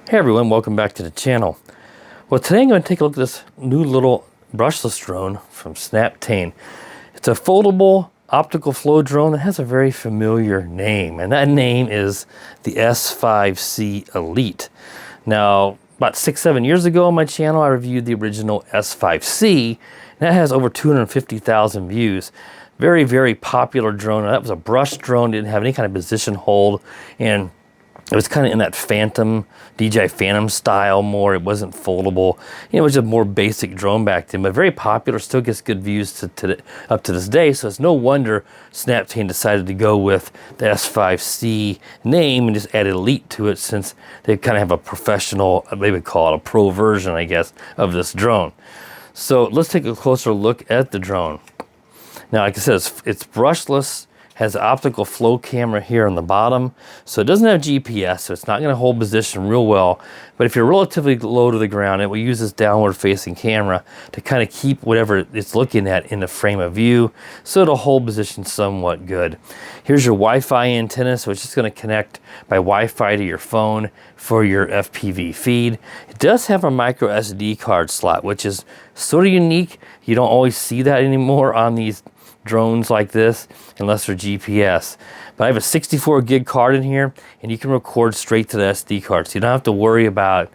Hey everyone, welcome back to the channel. Well, today I'm going to take a look at this new little brushless drone from Snaptain. It's a foldable optical flow drone that has a very familiar name, and that name is the S5C Elite. Now, about 6-7 years ago on my channel, I reviewed the original S5C, and that has over 250,000 views. Very, very popular drone. That was a brush drone, didn't have any kind of position hold, and it was kind of in that DJI Phantom style more. It wasn't foldable. It was a more basic drone back then, but very popular, still gets good views up to this day. So it's no wonder Snaptain decided to go with the S5C name and just add Elite to it, since they kind of have a professional, they would call it a pro version, I guess, of this drone. So let's take a closer look at the drone. Now, like I said, it's brushless. Has an optical flow camera here on the bottom, so it doesn't have GPS, so it's not going to hold position real well. But if you're relatively low to the ground, it will use this downward facing camera to kind of keep whatever it's looking at in the frame of view, so it'll hold position somewhat good. Here's your Wi-Fi antenna, so it's just going to connect by Wi-Fi to your phone for your FPV feed. It does have a micro SD card slot, which is sort of unique. You don't always see that anymore on these drones like this unless they're GPS. But I have a 64 gig card in here, and you can record straight to the SD card, so you don't have to worry about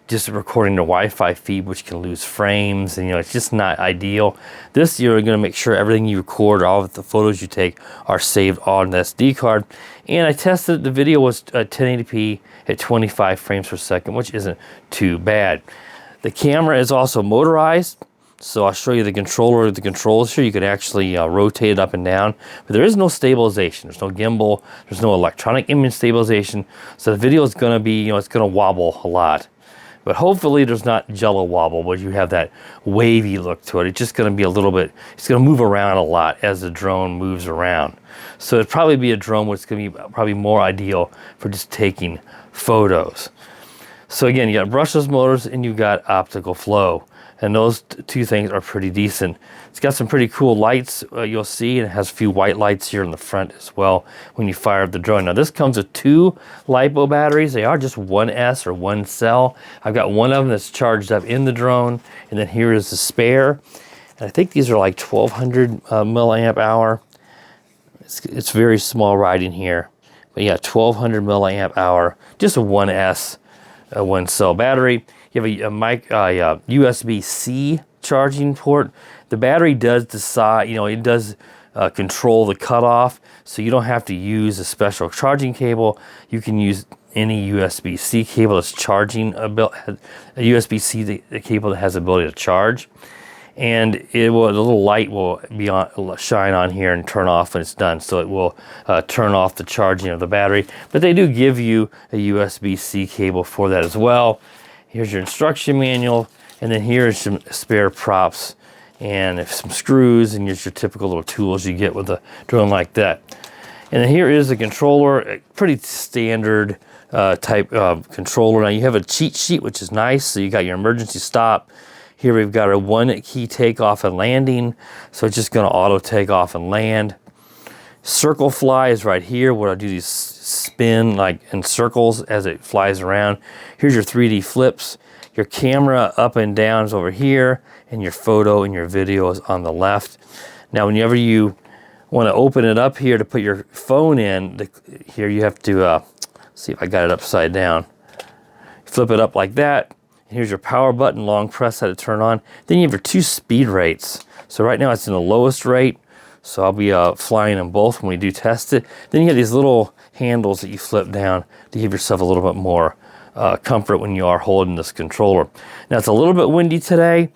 just recording the Wi-Fi feed, which can lose frames, and it's just not ideal. This, you're going to make sure everything you record, all of the photos you take, are saved on the SD card. And I tested, the video was 1080p at 25 frames per second, which isn't too bad. The camera is also motorized, so I'll show you the controller of the controls here. You can actually rotate it up and down, but there is no stabilization. There's no gimbal. There's no electronic image stabilization. So the video is going to be, it's going to wobble a lot. But hopefully there's not jello wobble, where you have that wavy look to it. It's just going to be a little bit, it's going to move around a lot as the drone moves around. So it'd probably be a drone where it's going to be probably more ideal for just taking photos. So again, you got brushless motors and you got optical flow. And those two things are pretty decent. It's got some pretty cool lights, you'll see, and it has a few white lights here in the front as well when you fire up the drone. Now this comes with 2 LiPo batteries. They are just 1S or 1 cell. I've got one of them that's charged up in the drone, and then here is the spare. And I think these are like 1200 milliamp hour. It's very small writing here. But yeah, 1200 milliamp hour, just a 1S, 1 cell battery. You have a USB-C charging port. The battery does decide, it does control the cutoff, so you don't have to use a special charging cable. You can use any USB-C cable that's charging, a USB-C cable that has the ability to charge. And the little light will shine on here and turn off when it's done, so it will turn off the charging of the battery. But they do give you a USB-C cable for that as well. Here's your instruction manual, and then here's some spare props and some screws, and here's your typical little tools you get with a drone like that. And then here is the controller, a pretty standard type of controller. Now you have a cheat sheet, which is nice, so you got your emergency stop. Here we've got a 1 key takeoff and landing, so it's just going to auto take off and land. Circle fly is right here, where I do these spin like in circles as it flies around. Here's your 3D flips. Your camera up and down is over here, and your photo and your video is on the left. Now whenever you want to open it up here to put your phone in, here you have to see if I got it upside down. Flip it up like that. And here's your power button, long press that to turn on. Then you have your 2 speed rates. So right now it's in the lowest rate, so I'll be flying them both when we do test it. Then you have these little handles that you flip down to give yourself a little bit more comfort when you are holding this controller. Now it's a little bit windy today,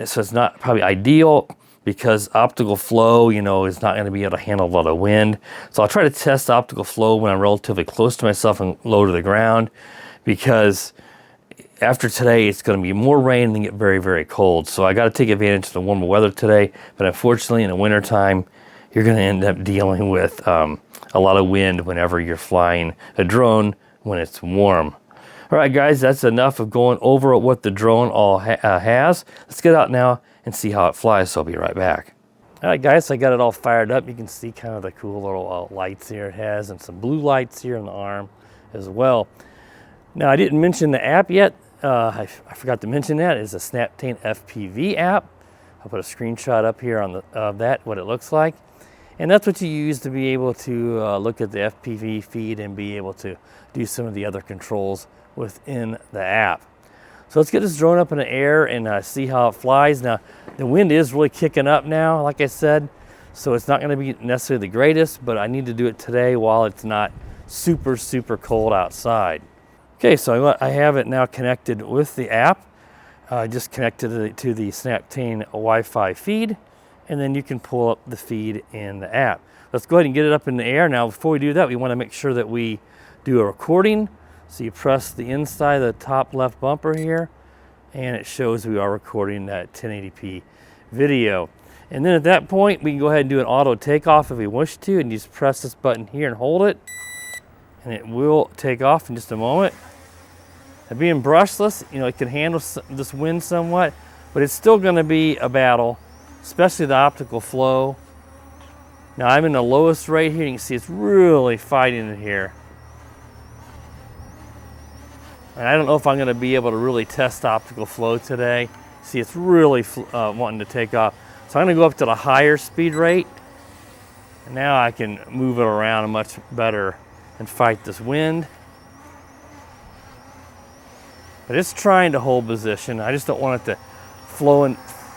so it's not probably ideal, because optical flow, is not going to be able to handle a lot of wind. So I'll try to test optical flow when I'm relatively close to myself and low to the ground, because after today it's going to be more rain and get very, very cold. So I got to take advantage of the warmer weather today, but unfortunately in the wintertime you're going to end up dealing with a lot of wind whenever you're flying a drone when it's warm. All right, guys, that's enough of going over what the drone all has. Let's get out now and see how it flies, so I'll be right back. All right, guys, I got it all fired up. You can see kind of the cool little lights here it has, and some blue lights here in the arm as well. Now, I didn't mention the app yet. I forgot to mention that. It's a Snaptain FPV app. I'll put a screenshot up here on of that, what it looks like. And that's what you use to be able to look at the FPV feed and be able to do some of the other controls within the app. So let's get this drone up in the air and see how it flies. Now, the wind is really kicking up now, like I said, so it's not going to be necessarily the greatest, but I need to do it today while it's not super, super cold outside. Okay, so I have it now connected with the app. Just connected to the Snaptain Wi-Fi feed, and then you can pull up the feed in the app. Let's go ahead and get it up in the air. Now, before we do that, we want to make sure that we do a recording. So you press the inside of the top left bumper here, and it shows we are recording that 1080p video. And then at that point, we can go ahead and do an auto takeoff if we wish to, and you just press this button here and hold it, and it will take off in just a moment. And being brushless, you know, it can handle this wind somewhat, but it's still going to be a battle, especially the optical flow. Now I'm in the lowest rate here. You can see it's really fighting it here. And I don't know if I'm going to be able to really test optical flow today. See, it's really wanting to take off. So I'm going to go up to the higher speed rate. And now I can move it around much better and fight this wind. But it's trying to hold position. I just don't want it to flow in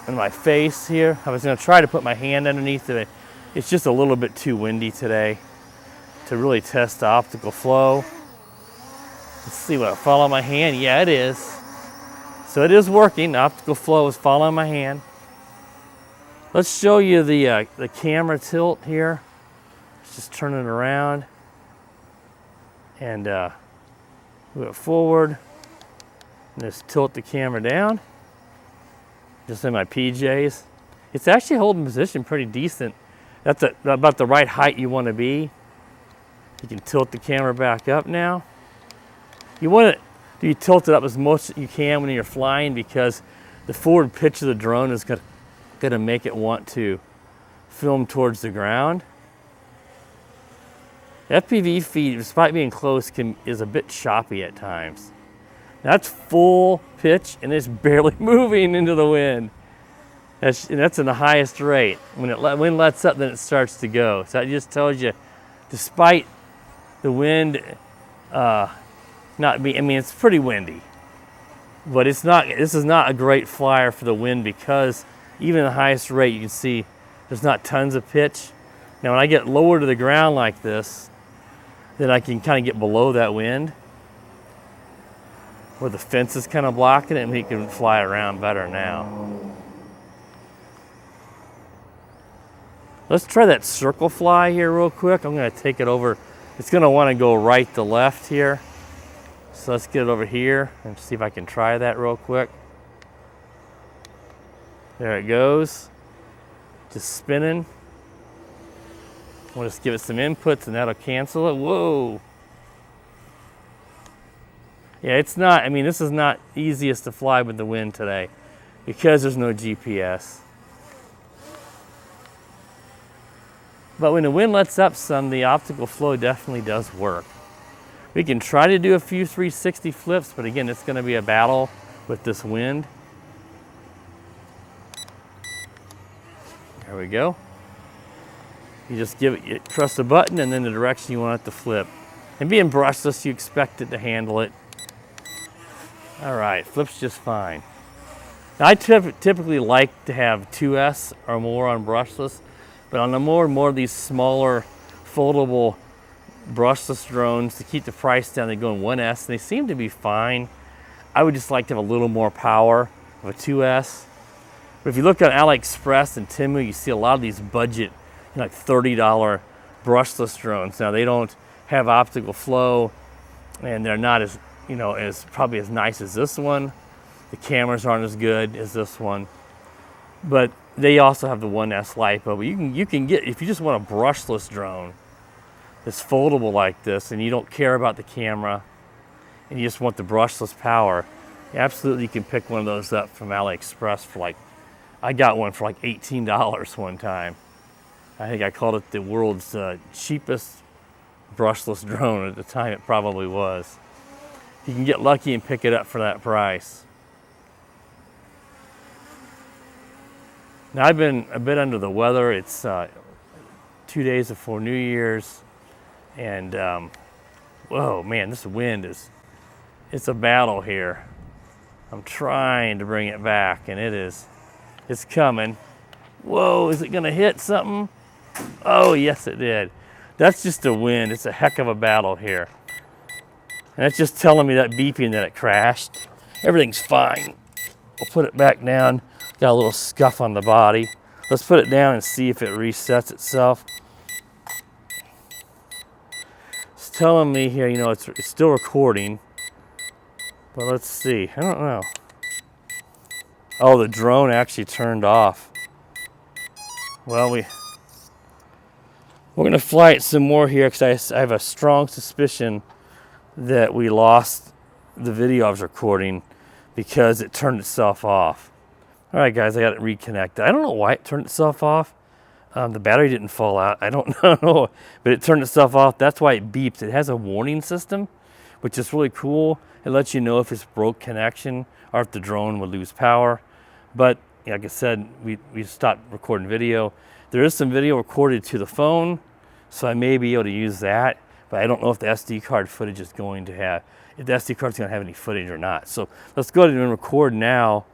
my face here. I was going to try to put my hand underneath it. It's just a little bit too windy today to really test the optical flow. Let's see what, follow my hand? Yeah, it is. So it is working. The optical flow is following my hand. Let's show you the camera tilt here. Just turn it around and move it forward. And just tilt the camera down. Just in my PJs. It's actually holding position pretty decent. That's about the right height you want to be. You can tilt the camera back up now. You want to tilt it up as much as you can when you're flying, because the forward pitch of the drone is going to make it want to film towards the ground. FPV feed, despite being close, is a bit choppy at times. That's full pitch and it's barely moving into the wind. That's in the highest rate. When wind lets up, then it starts to go. So that just tells you, despite the wind it's pretty windy, but it's not. This is not a great flyer for the wind, because even at the highest rate, you can see there's not tons of pitch. Now, when I get lower to the ground like this, then I can kind of get below that wind, where the fence is kind of blocking it, and we can fly around better now. Let's try that circle fly here real quick. I'm going to take it over. It's going to want to go right to left here. So let's get it over here and see if I can try that real quick. There it goes. Just spinning. We'll just give it some inputs and that'll cancel it. Whoa. Yeah, it's not, this is not easiest to fly with the wind today because there's no GPS. But when the wind lets up some, the optical flow definitely does work. We can try to do a few 360 flips, but again, it's going to be a battle with this wind. There we go. You just press the button and then the direction you want it to flip. And being brushless, you expect it to handle it. All right, flips just fine. Now, I typically like to have 2S or more on brushless, but on the more and more of these smaller foldable brushless drones, to keep the price down, they go in 1S, and they seem to be fine. I would just like to have a little more power of a 2S. But if you look on AliExpress and Temu, you see a lot of these budget, like $30 brushless drones. Now, they don't have optical flow, and they're not as, probably as nice as this one. The cameras aren't as good as this one, but they also have the 1S LiPo. But you can get, if you just want a brushless drone that's foldable like this, and you don't care about the camera, and you just want the brushless power, absolutely you can pick one of those up from AliExpress for I got one for $18 one time. I think I called it the world's cheapest brushless drone. At the time, it probably was. you can get lucky and pick it up for that price. Now I've been a bit under the weather. It's 2 days before New Year's, and whoa, man, this wind it's a battle here. I'm trying to bring it back, and it's coming. Whoa, is it gonna hit something? Oh, yes it did. That's just a wind. It's a heck of a battle here. And it's just telling me that beeping that it crashed. Everything's fine. We'll put it back down. Got a little scuff on the body. Let's put it down and see if it resets itself. It's telling me here, you know, it's still recording. But let's see. I don't know. Oh, the drone actually turned off. Well, we're gonna fly it some more here because I have a strong suspicion that we lost the video I was recording because it turned itself off. All right, guys, I got it reconnected. I don't know why it turned itself off. The battery didn't fall out. I don't know, but it turned itself off. That's why it beeps. It has a warning system, which is really cool. It lets you know if it's broke connection or if the drone would lose power. But like I said, we stopped recording video. There is some video recorded to the phone, so I may be able to use that, but I don't know if the SD card footage is going to have, if the SD card's gonna have any footage or not. So let's go ahead and record now,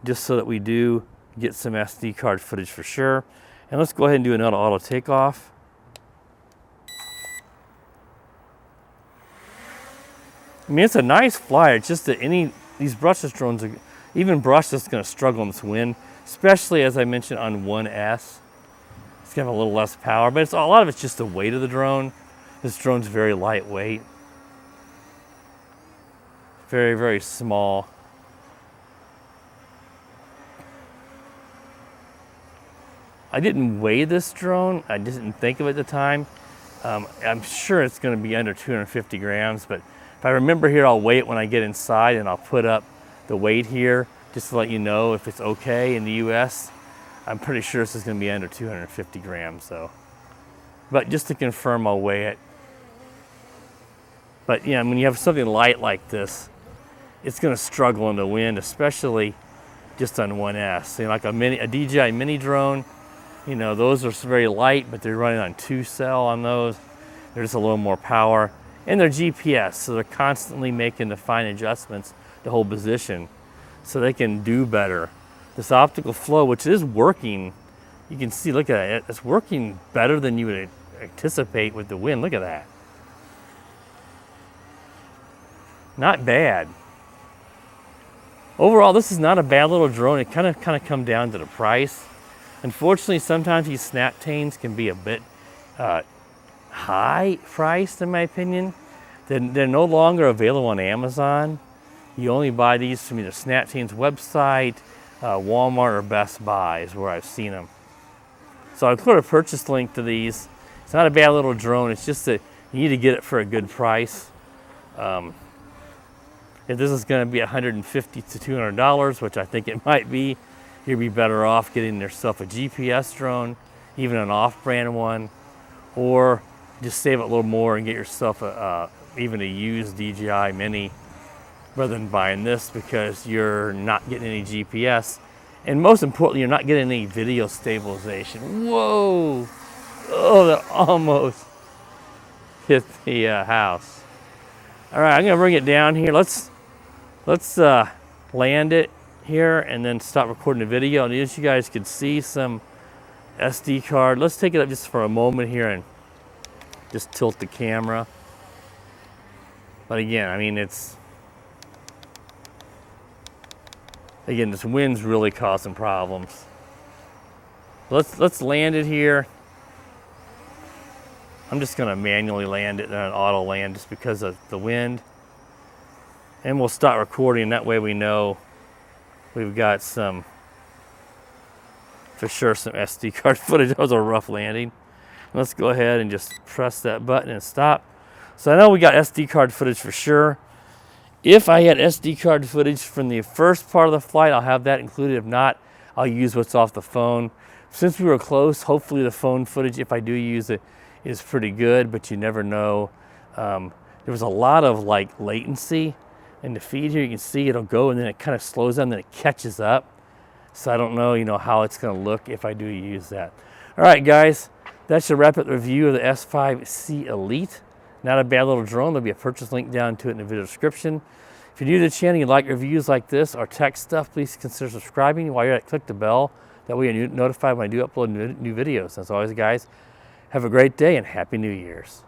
just so that we do get some SD card footage for sure. And let's go ahead and do another auto takeoff. I mean, it's a nice flyer. It's just that these brushless drones are, even brushless is going to struggle in this wind, especially as I mentioned on 1S. It's going to have a little less power, but a lot of it's just the weight of the drone. This drone's very lightweight. Very, very small. I didn't weigh this drone. I didn't think of it at the time. I'm sure it's going to be under 250 grams, but if I remember here, I'll weigh it when I get inside, and I'll put up the weight here just to let you know if it's okay in the US. I'm pretty sure this is going to be under 250 grams though. But just to confirm, I'll weigh it. But yeah, when you have something light like this, it's going to struggle in the wind, especially just on 1S. You know, like a DJI mini drone, you know, those are very light, but they're running on 2-cell on those. They're just a little more power. And they're GPS, so they're constantly making the fine adjustments to hold position so they can do better. This optical flow, which is working, you can see, look at it, it's working better than you would anticipate with the wind. Look at that. Not bad. Overall, this is not a bad little drone. It kind of come down to the price. Unfortunately, sometimes these Snaptains can be a bit high priced, in my opinion. They're no longer available on Amazon. You only buy these from either Snaptain's website, Walmart, or Best Buy is where I've seen them. So I'll put a purchase link to these. It's not a bad little drone. It's just that you need to get it for a good price. If this is going to be $150 to $200, which I think it might be, you'd be better off getting yourself a GPS drone, even an off-brand one, or just save a little more and get yourself even a used DJI Mini rather than buying this, because you're not getting any GPS. And most importantly, you're not getting any video stabilization. Whoa! Oh, that almost hit the house. All right, I'm gonna bring it down here. Let's land it here and then stop recording the video. And as you guys can see some SD card, let's take it up just for a moment here and just tilt the camera. But again, I mean, again, this wind's really causing problems. Let's land it here. I'm just gonna manually land it and then auto land just because of the wind. And we'll start recording, that way we know we've got for sure some SD card footage. That was a rough landing. Let's go ahead and just press that button and stop. So I know we got SD card footage for sure. If I had SD card footage from the first part of the flight, I'll have that included. If not, I'll use what's off the phone. Since we were close, hopefully the phone footage, if I do use it, is pretty good, but you never know. There was a lot of latency, In the feed here, you can see it'll go and then it kind of slows down, then it catches up. So I don't know, how it's going to look if I do use that. All right, guys, that should wrap up the review of the S5C Elite. Not a bad little drone. There'll be a purchase link down to it in the video description. If you're new to the channel, you like reviews like this or tech stuff, please consider subscribing. While you're at it, click the bell. That way you're notified when I do upload new videos. As always, guys, have a great day and Happy New Year's.